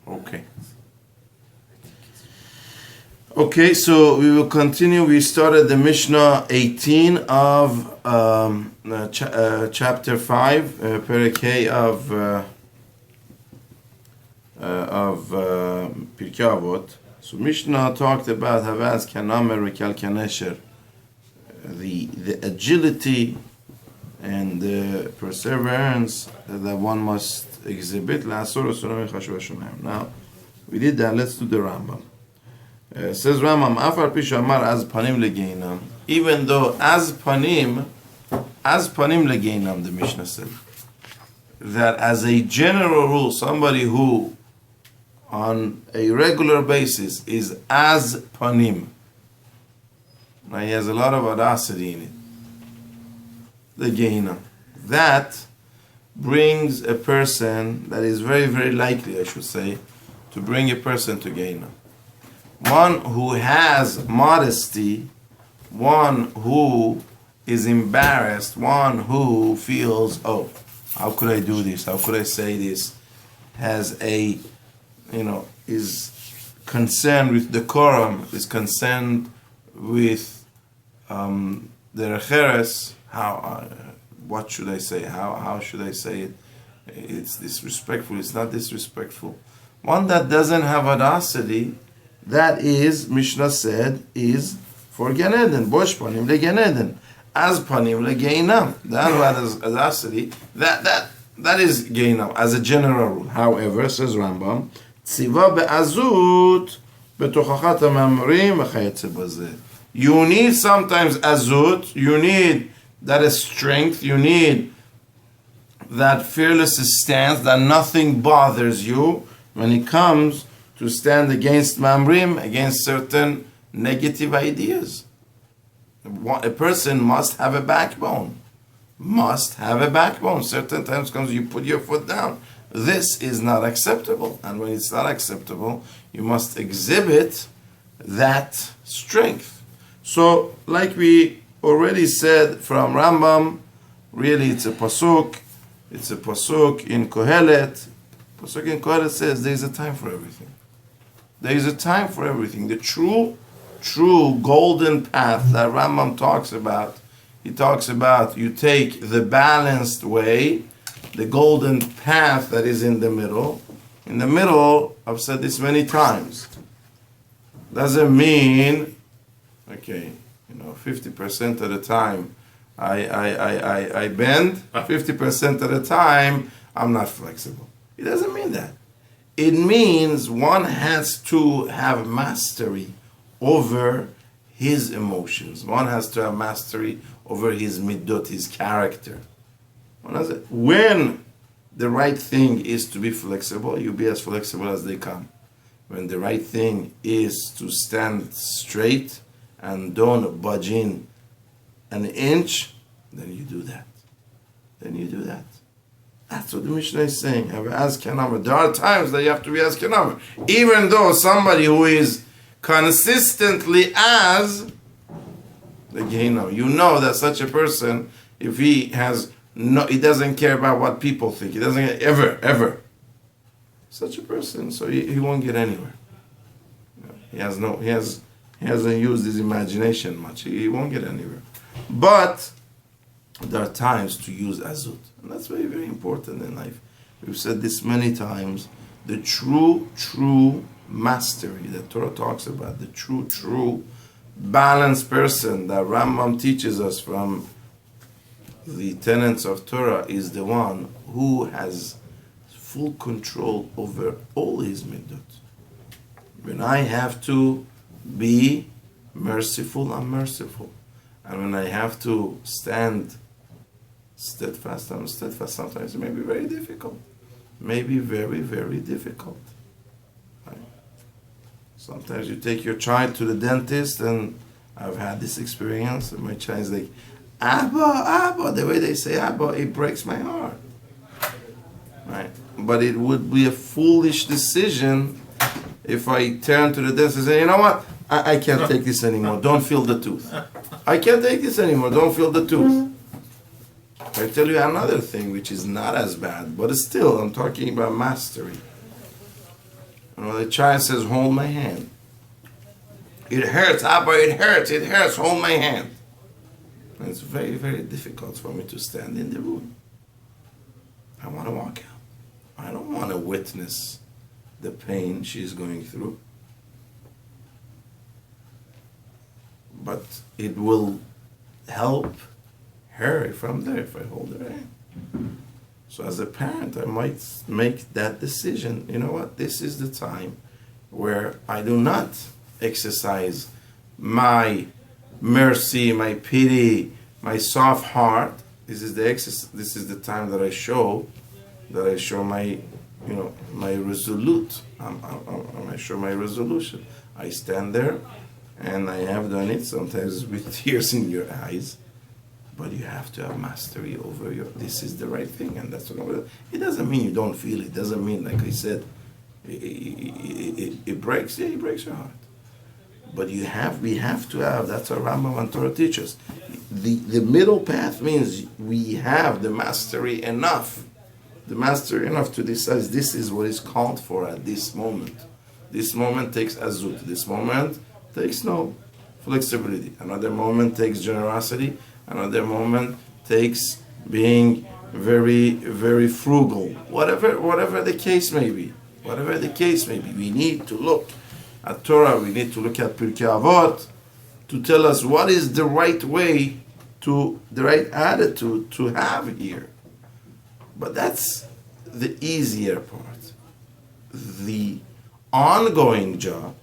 Okay. Okay, so we will continue. We started the Mishnah 18 of chapter 5, Pirke Pirke Avoth. So Mishnah talked about Havaz Kanamer Rikal Kanesher, the agility and the perseverance that one must exhibit. Now, we did that. Let's do the Rambam. Says Rambam, Afar Pishamar as Panim Legeinam. Even though as Panim Legeinam, the Mishnah said that as a general rule, somebody who on a regular basis is as Panim. Now he has a lot of audacity in it. The Gehinam. That brings a person, that is very, very likely, I should say, to bring a person to Gehinam. One who has modesty, one who is embarrassed, one who feels, oh, how could I do this? How could I say this? Has a, is concerned with decorum, is concerned with the recheres. How? What should I say? How should I say it? It's disrespectful. It's not disrespectful. One that doesn't have audacity, that is, Mishnah said, is for Gan Eden. Bosh panim le Gan Eden. As panim le Geinam. That who has audacity, that is Geinam, as a general rule. However, says Rambam, Tziva be'azut betochachat ha'mamrim v'chayetze bazeh. You need sometimes azut, you need that is strength, you need that fearless stance, that nothing bothers you when it comes to stand against mamrim, against certain negative ideas. A person must have a backbone. Must have a backbone. Certain times comes you put your foot down. This is not acceptable. And when it's not acceptable, you must exhibit that strength. So, like we already said from Rambam, really it's a pasuk. It's a pasuk in Kohelet. Pasuk in Kohelet says there is a time for everything. There is a time for everything. The true golden path that Rambam talks about, he talks about you take the balanced way, the golden path that is in the middle. In the middle, I've said this many times, doesn't mean, 50% of the time I bend, 50% of the time I'm not flexible. It doesn't mean that. It means one has to have mastery over his emotions. One has to have mastery over his midot, his character. When the right thing is to be flexible, you be as flexible as they come. When the right thing is to stand straight and don't budge in an inch, then you do that. That's what the Mishnah is saying. Have as Kanamer. There are times that you have to be as Kanamer. Even though somebody who is consistently as the Gehinam, you know that such a person, if he doesn't care about what people think. He doesn't ever. Such a person, so he won't get anywhere. He hasn't used his imagination much. He won't get anywhere. But there are times to use azut. And that's very, very important in life. We've said this many times. The true mastery that Torah talks about, the true balanced person that Rambam teaches us from the tenets of Torah is the one who has full control over all his midot. When I have to be merciful, I'm merciful. And when I have to stand steadfast, I'm steadfast. Sometimes it may be very difficult. Maybe very, very difficult. Right? Sometimes you take your child to the dentist, and I've had this experience, and my child is like, Abba, the way they say Abba, it breaks my heart. Right? But it would be a foolish decision if I turn to the dentist and say, you know what? I can't take this anymore. Don't feel the tooth. I can't take this anymore. Don't feel the tooth. I tell you another thing which is not as bad, but still, I'm talking about mastery. And when the child says, hold my hand. It hurts, Abba, it hurts, hold my hand. And it's very, very difficult for me to stand in the room. I want to walk out. I don't want to witness the pain she's going through. But it will help her if I'm there, if I hold her hand. So as a parent, I might make that decision. You know what? This is the time where I do not exercise my mercy, my pity, my soft heart. This is the time that I show my, my resolute. I show my resolution. I stand there, and I have done it sometimes with tears in your eyes. But you have to have mastery over this is the right thing, and that's what it doesn't mean you don't feel it. It doesn't mean, like I said, it breaks. Yeah, it breaks your heart. But we have to have, that's what Rambam and Torah teaches. The middle path means we have the mastery enough to decide this is what is called for at this moment. This moment takes azut. This moment takes no flexibility. Another moment takes generosity. Another moment takes being very, very frugal. Whatever the case may be. We need to look at Torah. We need to look at Pirke Avoth to tell us what is the right way the right attitude to have here. But that's the easier part. The ongoing job,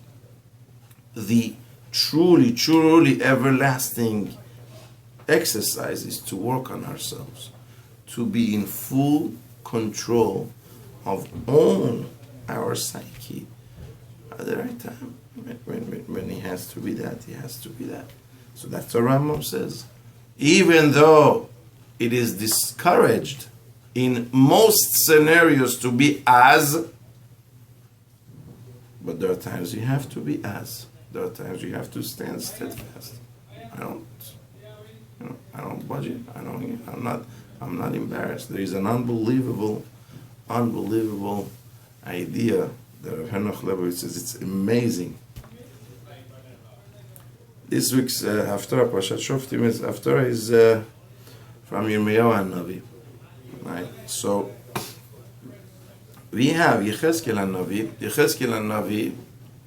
the truly, truly everlasting exercise is to work on ourselves, to be in full control of own our psyche at the right time. When he has to be that, he has to be that. So that's what Rambam says. Even though it is discouraged in most scenarios to be as, but there are times you have to be as. There are times you have to stand steadfast. I don't budget. I'm not embarrassed. There is an unbelievable idea that Henoch Lebovitz says. It's amazing. This week's Haftarah, Parashat Shoftim, is from Yirmiyahu and Navi. Right? So we have Yechezkel and Navi. Yechezkel and Navi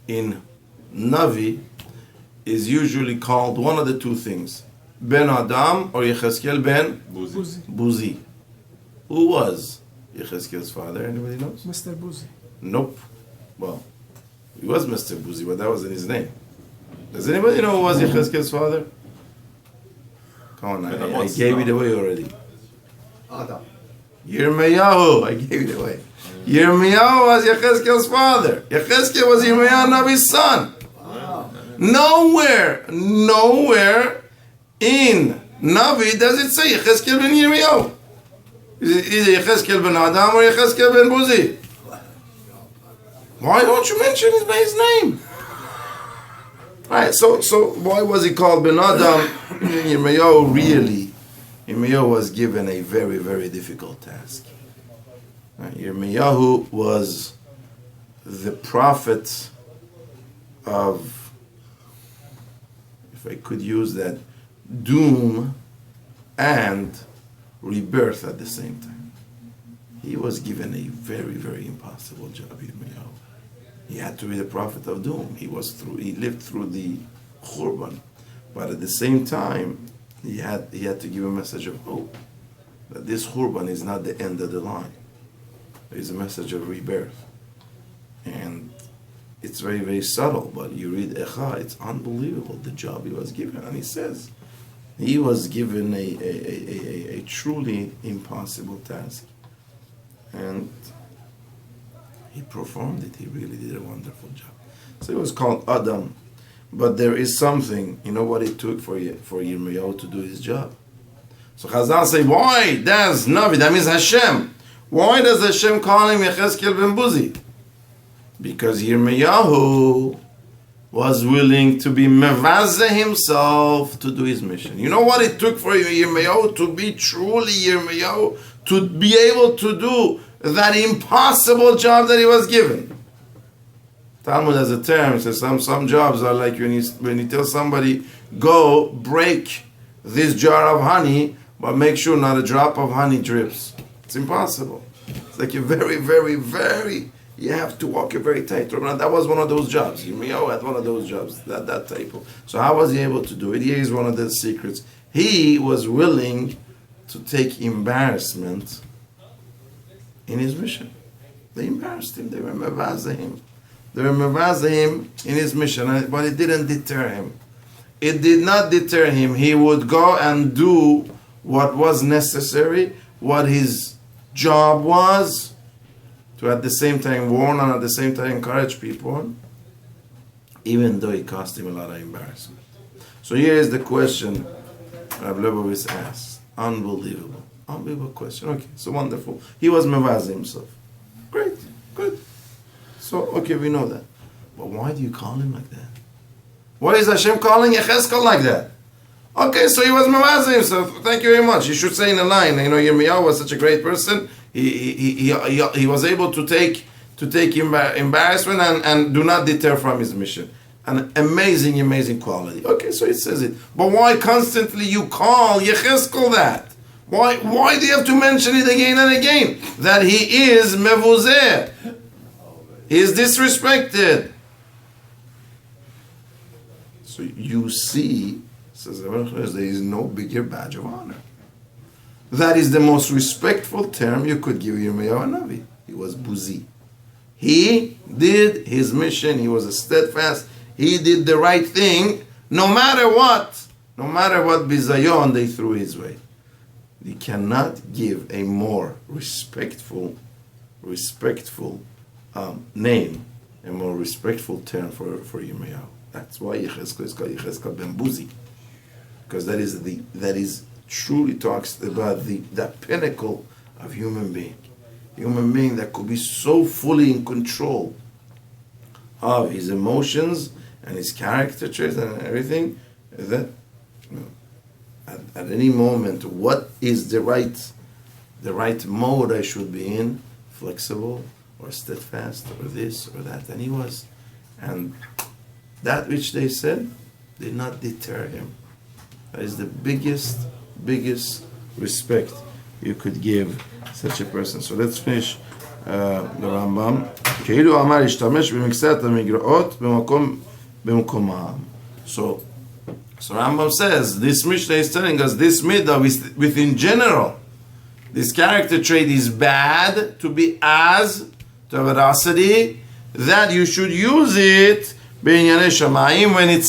in Navi is usually called one of the two things. Ben Adam or Yechezkel ben Buzi. Who was Yechezkel's father? Anybody knows? Mr. Buzi. Nope. Well, he was Mr. Buzi, but that wasn't his name. Does anybody know who was Yechezkel's father? Come on, I gave it away already. Adam. Yirmiyahu, I gave it away. Yirmiyahu was Yechezkel's father. Yechezkel was Yirmiyahu Navi's son. Wow. Nowhere in Navi does it say Yechezkel ben Yirmiyahu. Is it either Yechezkel ben Adam or Yechezkel ben Buzi? Why don't you mention his name? Right, so why was he called Ben Adam? Yirmiyahu was given a very, very difficult task. Right, Yirmiyahu was the prophet of, if I could use that, doom and rebirth at the same time. He was given a very, very impossible job, Yirmiyahu. He had to be the prophet of doom. He lived through the Khurban, but at the same time, he had to give a message of hope that this Khurban is not the end of the line. There is a message of rebirth, and it's very, very subtle. But you read Echa, it's unbelievable the job he was given, and he says he was given a truly impossible task, and he performed it. He really did a wonderful job. So it was called Adam. But there is something, you know what it took for Yirmiyahu to do his job. So Chazal say, why does Navi, that means Hashem, why does Hashem call him Yechezkel ben Buzi? Because Yirmiyahu was willing to be mevazeh himself to do his mission. You know what it took for Yirmiyahu to be truly Yirmiyahu, to be able to do that impossible job that he was given? Talmud has a term. It says some jobs are like when you tell somebody, go break this jar of honey, but make sure not a drop of honey drips. It's impossible. It's like a very, very, very, you have to walk a very tight rope. That was one of those jobs. Yirmiyahu had one of those jobs, that type of. So how was he able to do it? Here is one of the secrets. He was willing to take embarrassment in his mission. They embarrassed him. They were mevazeh him. They were mevazeh him in his mission, but it didn't deter him. It did not deter him. He would go and do what was necessary, what his job was, to at the same time warn and at the same time encourage people, even though it cost him a lot of embarrassment. So here is the question Rabbi Lebovitz asked. Unbelievable. Unbelievable question. Okay, so wonderful. He was mevazeh himself. Great, good. So, okay, we know that. But why do you call him like that? Why is Hashem calling Yechezkel like that? Okay, so he was mevazeh himself. Thank you very much. You should say in a line, Yirmiyahu was such a great person. He was able to take embarrassment and do not deter from his mission. An amazing quality. Okay, so it says it. But why constantly you call Yechezkel that? Why do you have to mention it again and again? That he is mevuzeh. He is disrespected. So you see, says there is no bigger badge of honor. That is the most respectful term you could give Yirmiyahu Hanavi. He was buzi. He did his mission. He was a steadfast. He did the right thing, no matter what. No matter what bizayon they threw his way. You cannot give a more respectful name, a more respectful term for Yirmiyahu. That's why Yechezkel is called Yechezkel ben Buzi, because that is truly talks about the pinnacle of human being that could be so fully in control of his emotions and his character traits and everything that at any moment, what is the right mode I should be in, flexible or steadfast or this or that, and he was, and that which they said did not deter him. That is the biggest respect you could give such a person. So let's finish the Rambam. כאילו אמר ישתמש במקצת המגרעות במקומם. So Rambam says, this Mishnah is telling us this midah within general. This character trait is bad, to be as, to have veracity, that you should use it when it's